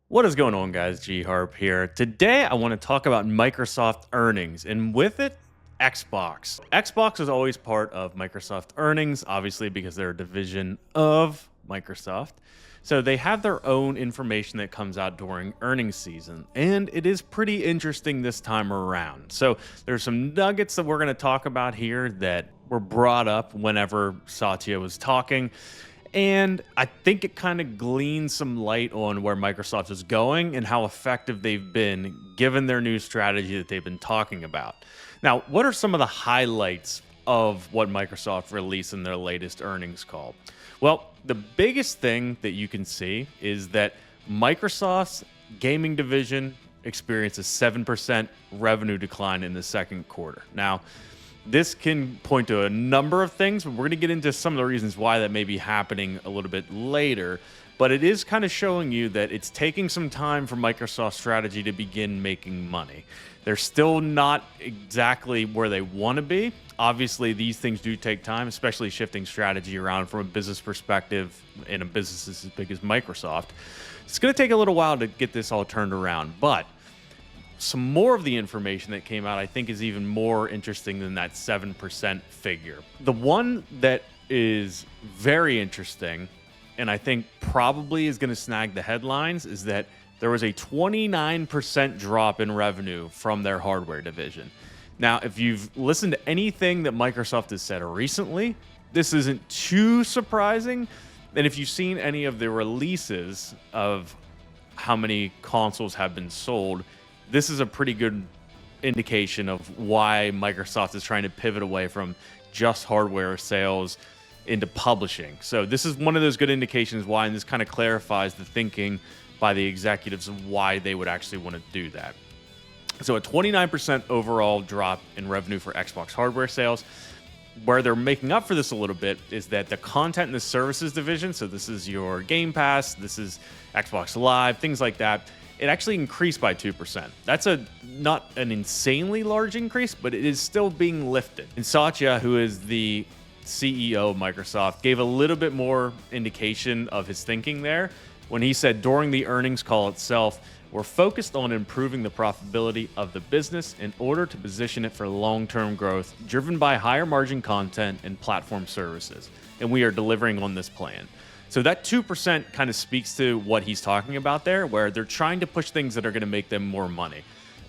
What is going on, guys? G Harp here. Today, I want to talk about Microsoft earnings, and with it, Xbox. Xbox is always part of Microsoft earnings, obviously, because they're a division of Microsoft. So they have their own information that comes out during earnings season, and it is pretty interesting this time around. So there's some nuggets that we're going to talk about here that were brought up whenever Satya was talking. And I think it kind of gleans some light on where Microsoft is going and how effective they've been given their new strategy that they've been talking about. Now, what are some of the highlights of what Microsoft released in their latest earnings call? Well, the biggest thing that you can see is that Microsoft's gaming division experienced a 7% revenue decline in the second quarter. Now, this can point to a number of things, but we're going to get into some of the reasons why that may be happening a little bit later. But it is kind of showing you that it's taking some time for Microsoft's strategy to begin making money. They're still not exactly where they want to be. Obviously, these things do take time, especially shifting strategy around from a business perspective in a business as big as Microsoft. It's going to take a little while to get this all turned around, but some more of the information that came out, I think, is even more interesting than that 7% figure. The one that is very interesting, and I think probably is going to snag the headlines, is that there was a 29% drop in revenue from their hardware division. Now, if you've listened to anything that Microsoft has said recently, this isn't too surprising. And if you've seen any of the releases of how many consoles have been sold, this is a pretty good indication of why Microsoft is trying to pivot away from just hardware sales into publishing. So this is one of those good indications why, and this kind of clarifies the thinking by the executives of why they would actually want to do that. So a 29% overall drop in revenue for Xbox hardware sales. Where they're making up for this a little bit is that the content and the services division, so this is your Game Pass, this is Xbox Live, things like that, it actually increased by 2%. That's not an insanely large increase, but it is still being lifted. And Satya, who is the CEO of Microsoft, gave a little bit more indication of his thinking there when he said during the earnings call itself, we're focused on improving the profitability of the business in order to position it for long-term growth, driven by higher margin content and platform services. And we are delivering on this plan. So that 2% kind of speaks to what he's talking about there, where they're trying to push things that are going to make them more money.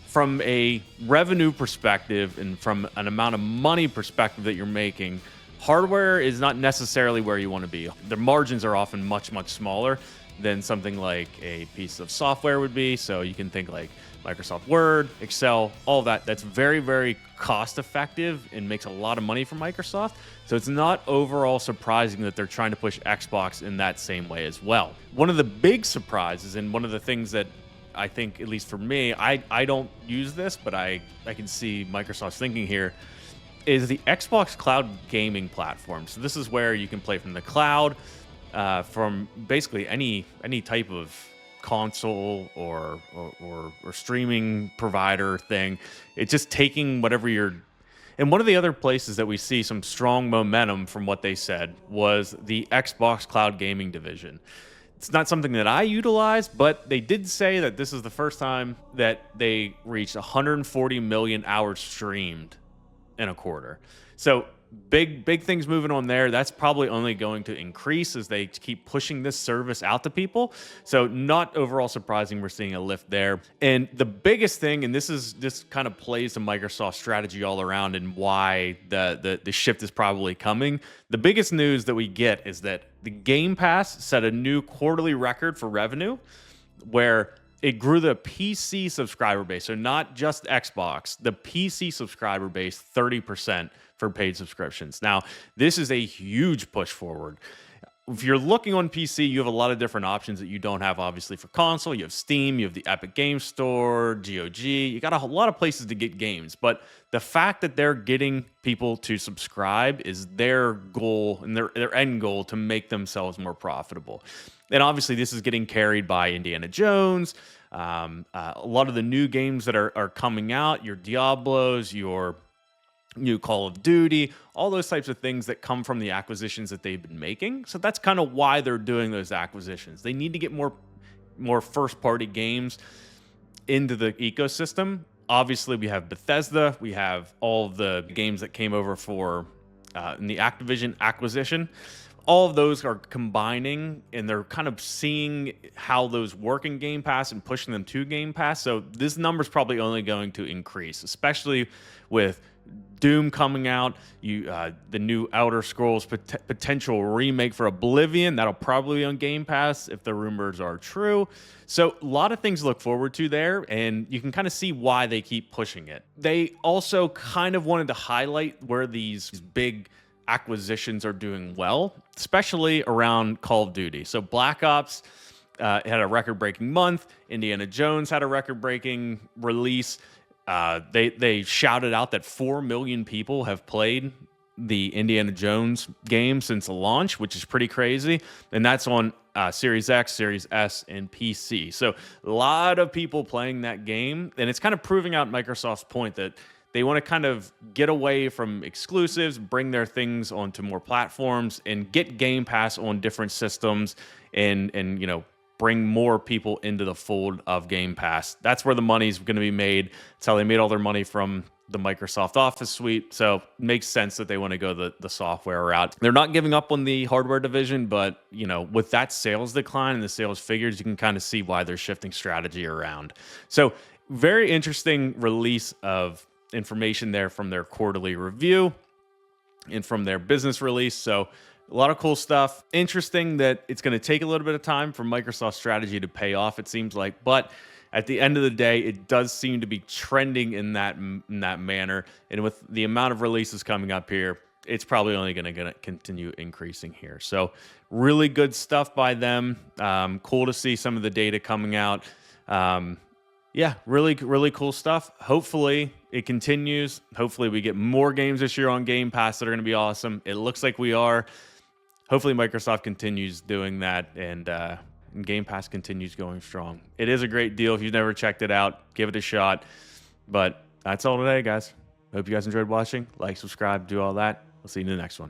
From a revenue perspective and from an amount of money perspective that you're making, hardware is not necessarily where you want to be. The margins are often much, much smaller than something like a piece of software would be. So you can think like Microsoft Word, Excel, all that. That's very, very cost effective and makes a lot of money for Microsoft. So it's not overall surprising that they're trying to push Xbox in that same way as well. One of the big surprises, and one of the things that I think, at least for me, I don't use this, but I can see Microsoft's thinking here, is the Xbox Cloud gaming platform. So this is where you can play from the cloud, from basically any type of console or streaming provider thing. It's just taking whatever you're. And one of the other places that we see some strong momentum from what they said was the Xbox Cloud Gaming division. It's not something that I utilize, but they did say that this is the first time that they reached 140 million hours streamed in a quarter. So big things moving on there. That's probably only going to increase as they keep pushing this service out to people. So not overall surprising we're seeing a lift there. And the biggest thing, and this kind of plays to Microsoft's strategy all around and why the shift is probably coming. The biggest news that we get is that the Game Pass set a new quarterly record for revenue where it grew the PC subscriber base. So not just Xbox, the PC subscriber base 30% for paid subscriptions. Now, this is a huge push forward. If you're looking on PC, you have a lot of different options that you don't have, obviously, for console. You have Steam, you have the Epic Game Store, GOG. You got a lot of places to get games. But the fact that they're getting people to subscribe is their goal and their end goal to make themselves more profitable. And obviously, this is getting carried by Indiana Jones, a lot of the new games that are coming out, your Diablos, your new Call of Duty, all those types of things that come from the acquisitions that they've been making. So that's kind of why they're doing those acquisitions. They need to get more more first-party games into the ecosystem. Obviously, we have Bethesda. We have all of the games that came over for in the Activision acquisition. All of those are combining, and they're kind of seeing how those work in Game Pass and pushing them to Game Pass. So this number is probably only going to increase, especially with Doom coming out, the new Outer Scrolls potential remake for Oblivion. That'll probably be on Game Pass if the rumors are true. So a lot of things to look forward to there, and you can kind of see why they keep pushing it. They also kind of wanted to highlight where these big acquisitions are doing well, especially around Call of Duty. So Black Ops had a record-breaking month. Indiana Jones had a record-breaking release. They shouted out that 4 million people have played the Indiana Jones game since the launch, which is pretty crazy. And that's on Series X, Series S, and PC. So a lot of people playing that game. And it's kind of proving out Microsoft's point that they want to kind of get away from exclusives, bring their things onto more platforms, and get Game Pass on different systems, and bring more people into the fold of Game Pass. That's where the money's going to be made. That's how they made all their money from the Microsoft Office suite. So it makes sense that they want to go the software route. They're not giving up on the hardware division, but with that sales decline and the sales figures, you can kind of see why they're shifting strategy around. So very interesting release of information there from their quarterly review and from their business release. So a lot of cool stuff. Interesting that it's going to take a little bit of time for Microsoft's strategy to pay off, it seems like. But at the end of the day, it does seem to be trending in that manner. And with the amount of releases coming up here, it's probably only going to continue increasing here. So really good stuff by them. Cool to see some of the data coming out. Yeah, really, really cool stuff. Hopefully it continues. Hopefully we get more games this year on Game Pass that are going to be awesome. It looks like we are. Hopefully Microsoft continues doing that, and Game Pass continues going strong. It is a great deal. If you've never checked it out, give it a shot. But that's all today, guys. Hope you guys enjoyed watching. Like, subscribe, do all that. We'll see you in the next one.